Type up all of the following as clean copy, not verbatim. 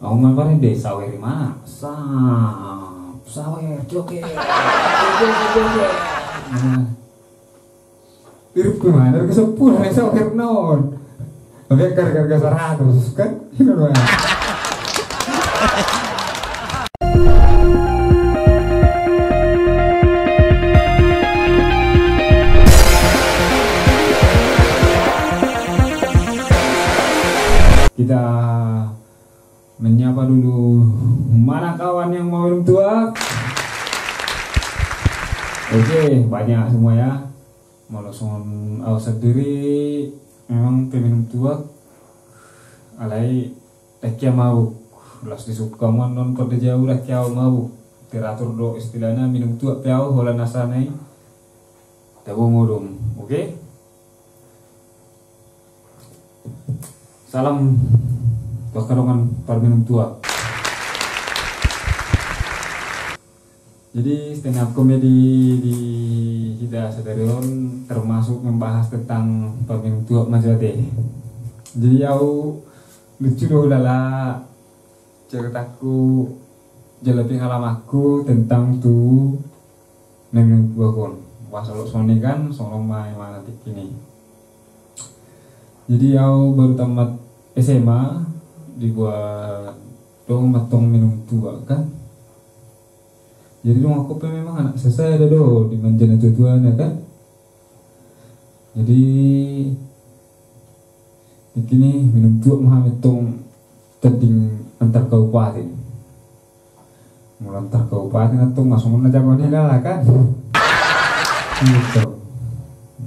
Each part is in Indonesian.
Aku ngapain deh sawer mana? Sawer joget. Joget. Dirip gimana? Ke 10 nek sawer naon. Oke, harga 100 kan? Ini doang. Kita menyapa dulu, mana kawan yang mau minum tuak? Oke, banyak semua ya. Mau langsung sendiri memang peminum tuak alai lekia mabuk. Belas disuka non pada jauh lekia mabuk. Teratur do istilahnya minum tuak piau hola nasanai. Tabu ngudum, oke? Salam kekarongan para minum tua. Jadi stand up comedy di Hida Sadarion termasuk membahas tentang peminum tua Majate. Jadi aku lucu doh lala ceritaku jelapi ngalamaku tentang tu minum tua kon. Pas lo soni kan solo main mana ini. Jadi aku baru tamat SMA dibuat dong matong minum tua kan. Jadi dong aku memang anak selesai ada do di manjana tujuan ya kan. Jadi begini minum tua mah metong terding antar kabupaten. Mulai antar kabupaten atau masuk mana jagoan lah kan. Gitu.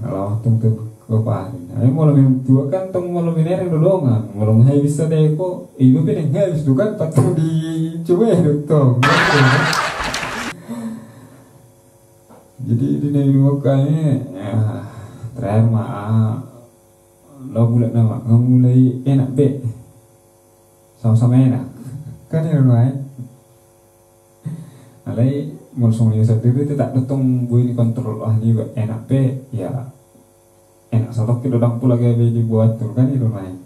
Kalau tunggu kabupaten. Ayo mau minum tua kan tong mau minum dulu nggak, mau nggak bisa deh kok. Ibu pengen nggak bisa kan patut dicoba ya dong. Jadi di minum kayaknya ya, terakhir mah lo bulan nama nggak mulai enak be, sama-sama enak kan ya right. Alai mau semuanya sendiri itu tak datang ini kontrol juga enak be ya. Enak sotok kita orang pula kayak dibuat tuh kan itu main.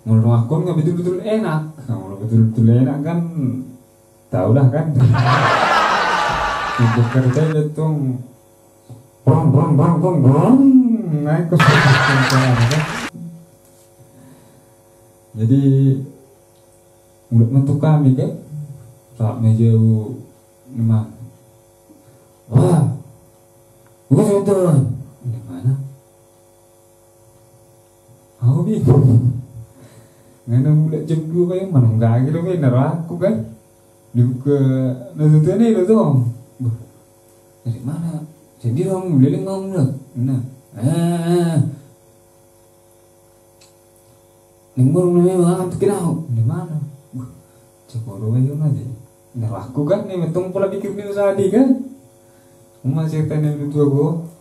Menurut aku nggak betul-betul enak. Kalau betul-betul enak kan, tahu lah kan. Untuk kerja itu bong naik ke kan. Jadi mulut mentuk kami kan, saat meja memang, wah, bukan betul. Di mana? Aku bingung. Ngana mulai jam 2 kayak mana enggak gitu kan aku kan. Dibuka nasihatnya itu dong. Dari mana? Jadi dong beli ngomong lah. Nah. Nimur memang bikin aku. Di mana? Coba dulu aja nanti. Nah aku kan nih metung pula bikin video tadi kan. Masih tanya itu aku.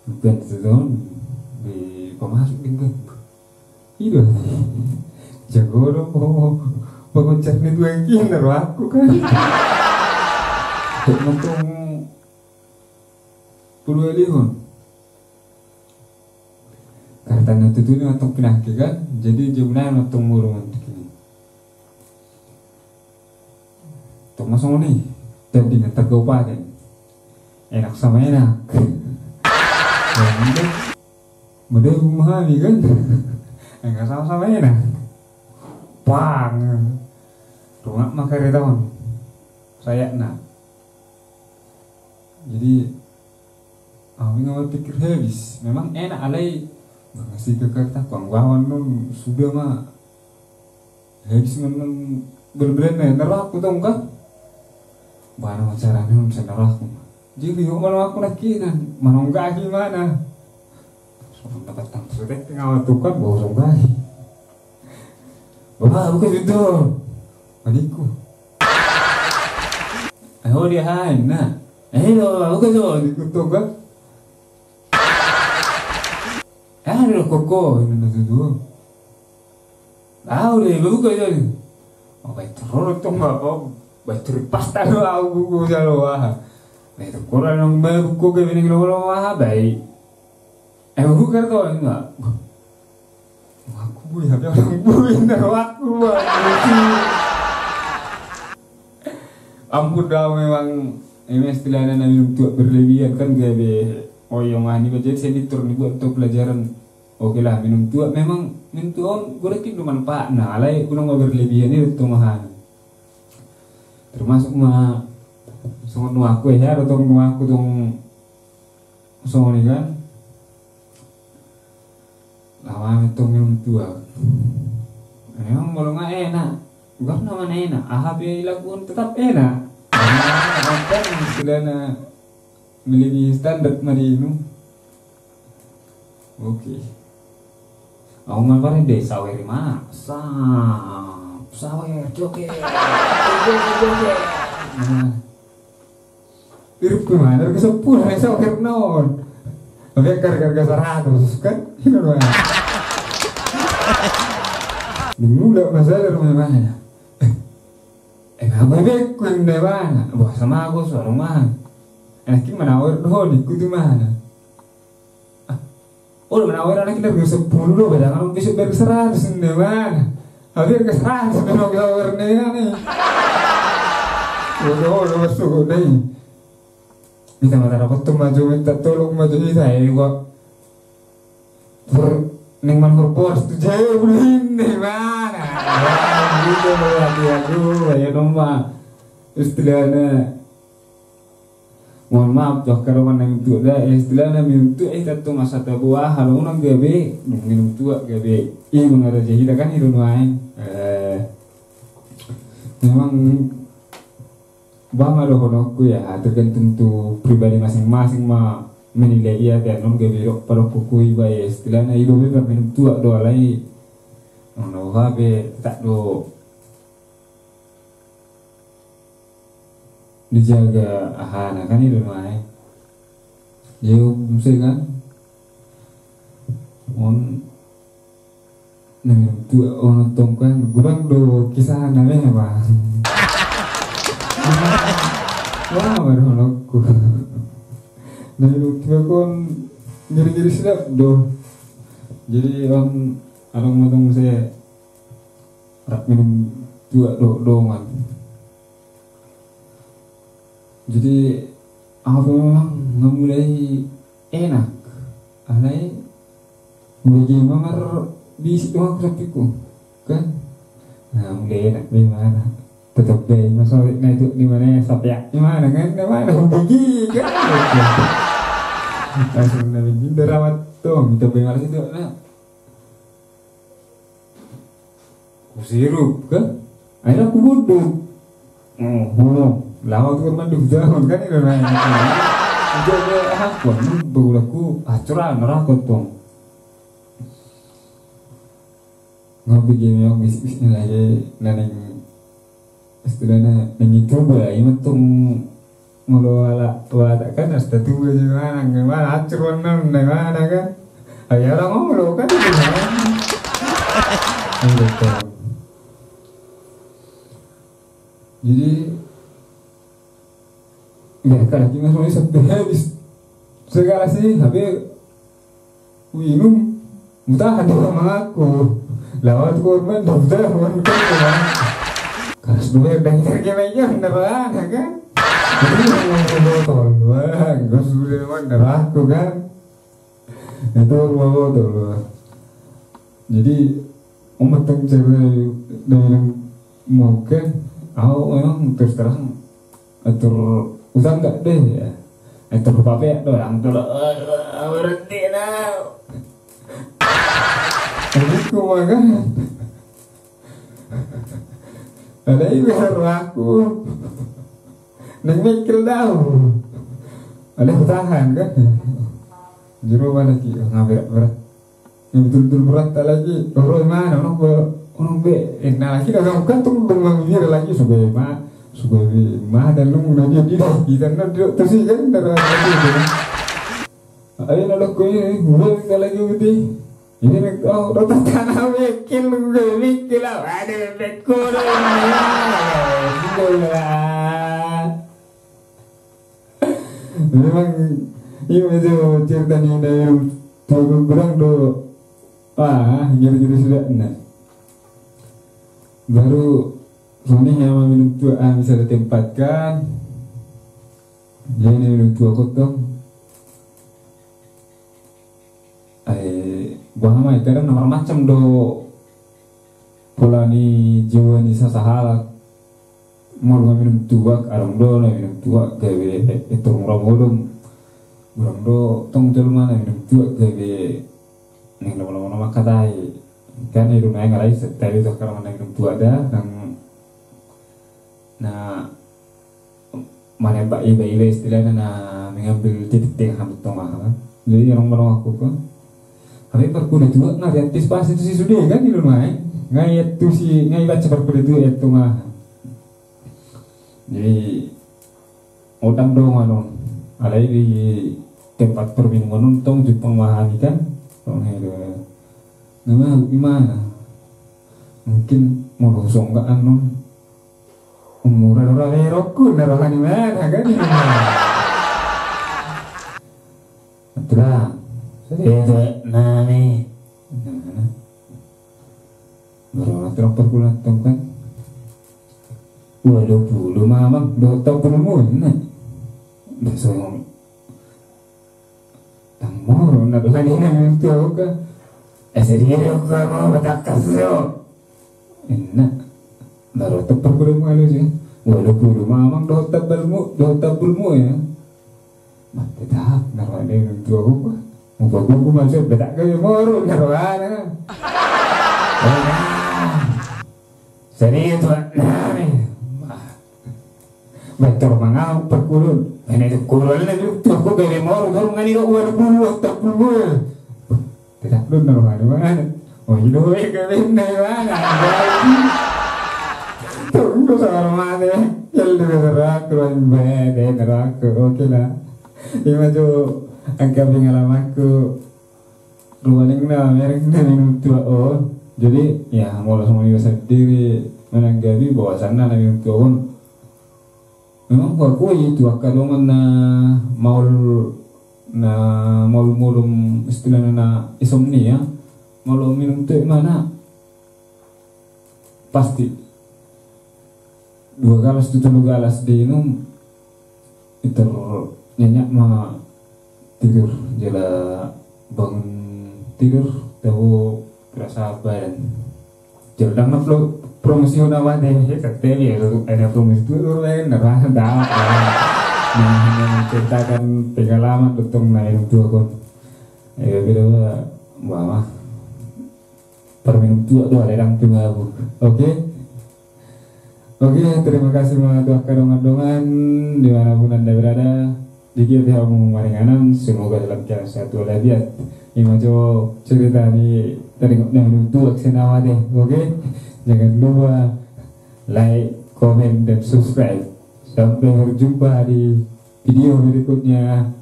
Bukan itu dong di pemasuk tinggal itu jago dong bangun cernih tuh yang kini naruh aku kan nonton puluh lihon karena itu tuh nonton pinangki kan jadi jumlahnya nonton murung ini tuh masuk nih dan dengan tergopakan enak sama enak. Mudah memahami kan, enggak sama-sama ya nah, pang, rumah makan tahun, saya nak, jadi, aku nggak pikir habis, memang enak alai, ngasih ke kertas kawan nun sudah mah, habis nun berbeda nerah aku tahu kan, barang acara nun saya nerah aku. Jadi kalau aku nakinan, mana enggak gimana? Soalnya dapat tanggung sudah tinggal tukar bawa songgai. Bapak bukan itu, adikku. Ayo dia hai, nah, bukan itu, adikku tukar. Ada koko ini nanti tu. Tahu deh, bukan itu. Oh baik terus tu nggak kok, baik terpas tahu aku jalan. Itu kurang yang buku kayak gini kalau wah baik. Bukan tuh enggak. Aku Wih, HP orang buin naruh aku. Ampun dah memang ini istilahnya minum tua berlebihan kan gak be oyongan ini jadi saya ditur nih buat untuk pelajaran. Oke lah minum tua memang minum tua gue yakin bermanfaat. Nah, alai gunung berlebihan ini itu mahal. Termasuk mah songon aku ya atau aku tong songon ini kan lama itu minum tua. Memang kalau nggak enak, bukan namanya enak. Ahab yang dilakukan tetap enak. Apa yang istilahnya melebihi standar marinu. Oke. Aku ngapain deh sawer mana? Sawer joget. Dirip kemana? Ke 10 sawer non. Tapi harga 100 kan? Ini doang. Dulu gak masalah rumah mana. Apa bekun deh mana? Wah sama aku suara mana? Enak menawar doh di kutu mana? Oh menawar anak kita bisa 10 beda kalau bisa ber 100 deh mana? Hampir ke 100 kalau kita warnanya nih. Udah masuk deh. Minta mata rapat tuh maju minta tolong maju ini saya kok. Neng mangrupors tuh jauh ini mana? Gitu lagi aduh ya dong mah istilahnya. Mohon maaf jauh kalau neng tua dah istilahnya minum tua itu masa buah kalau orang gabe minum tua gabe ini mengarah jadi kan itu main. Memang bang ada honokku ya tergantung tuh pribadi masing-masing mah menilai ia dan non gebirok pada pukui bayi istilahnya hidupnya minum tua doa lagi non habe tak do dijaga ahana kan itu mai jauh mesti kan on minum tua on tongkan gurang do kisah namanya bang. Wah baru honokku. Nah itu tiba kon nyeri-nyeri sedap doh. Jadi orang matang saya rak minum dua doongan. Jadi apa memang nggak mulai enak. Alai bagi mamar bisik doang sapiku kan. Nah mulai enak gimana? Tetap deh masalahnya itu di mana sampai gimana kan? Di mana bagi kan? Langsung nabi rawat tuh minta bengal situ nah kusirup kan akhirnya aku bodoh lama tuh manduk jangan kan itu nanya jadi aku berlaku acuran rakot tuh ngopi gini yang bisnisnya lagi neneng istilahnya nengi coba ini tuh mulu ala watak kan hasta tuh gimana acur non gimana kan ayah orang ngomong kan gimana gitu jadi ya kalau kita semua sampai habis segala sih tapi minum mutahan sama aku lawat korban dokter kan kalau sudah dan kerjanya beneran kan. Jadi ngomong botol, wah, gue sudah mana aku kan, itu botol. Jadi umateng cewek dengan mungkin, aku memang terus terang atur usah nggak deh ya, atur apa ya doang tuh, berhenti now. Jadi kumakan, ada ibu aku. Neng mikir dah, ada tahan kan? Juru mana lagi? Nggak berat, yang betul-betul berat tak lagi. Orang mana? Orang be, nah lagi dah kan tuh bengong lagi sebagai mah dan lu nanya dia kita nanti terus kan darah lagi. Ayo nak kau ini, bukan lagi udah. Ini nak tahu, rata tanah mikir lu mikir lah, ada bekor ini lah. Memang ini macam cerita ni dari tuan berang do Wah, jadi sudah enak. Baru soalnya yang minum tua bisa ditempatkan. Jadi minum tua kotong. Buah mai kadang nomor macam do pola ni jiwa ni sasahala. Mau minum tua, arang do na minum tua gawe itu ngurang urang do tong jelma na minum tua gawe ning lama-lama makatai kan itu naik ngalai setelah itu kalau mana minum tua ada nang na mana mbak iba istilahnya na mengambil titik hampir tengah. Jadi orang aku kan tapi perkuda tua nggak antisipasi itu sih sudah kan di rumah nggak itu sih nggak baca perkuda itu mah. Jadi utang dong anon alai di tempat perminum tong Jepang mahani kan tong itu nama gimana mungkin mau losong nggak anon umuran orang rokun narohani mana kan ini itulah itu nani baru nanti perkulan tong kan 20 mamang 20 muna besok tang moro na doon yung tuwa ka seriyo ka mo batakas yo inna baru tepar ko mo alos ya 20 mamang 20 mo ya matedap naroon yung tuwa ko mo bago ko masuk betak kayo moro naroon seriyo tuwa nami betul mangau perkulun ini itu kulun lagi aku dari mau baru ngani kok war bulu tak bulu tidak lu naruh mana oh itu kalian nih mana tunggu sama mana yang lebih berat tuan bede neraku oke lah ini maju angka pengalamanku ruaning na merek na minum tua oh jadi ya mau langsung sendiri menanggapi bahwasannya na minum tua pun memang aku itu akalongan na maul mulum istilahnya na insomnia maul minum teh mana pasti 2 galas itu 3 galas diminum itu nyenyak mah tidur jela bangun tidur tahu rasa badan jerdang na promosi udah deh katanya ya ada promosi itu lain nerah dah menceritakan pengalaman tentang naik tua kon beda mama perminum tua tuh ada yang tua bu oke terima kasih untuk kedongan-dongan dimanapun anda berada dikit ya omong maringanan semoga dalam jalan satu walafiat ini macam cerita ni teringat minum tua kesenawa deh oke. Jangan lupa like, komen, dan subscribe. Sampai berjumpa di video berikutnya.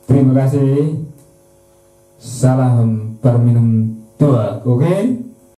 Terima kasih. Salam perminum tua, oke?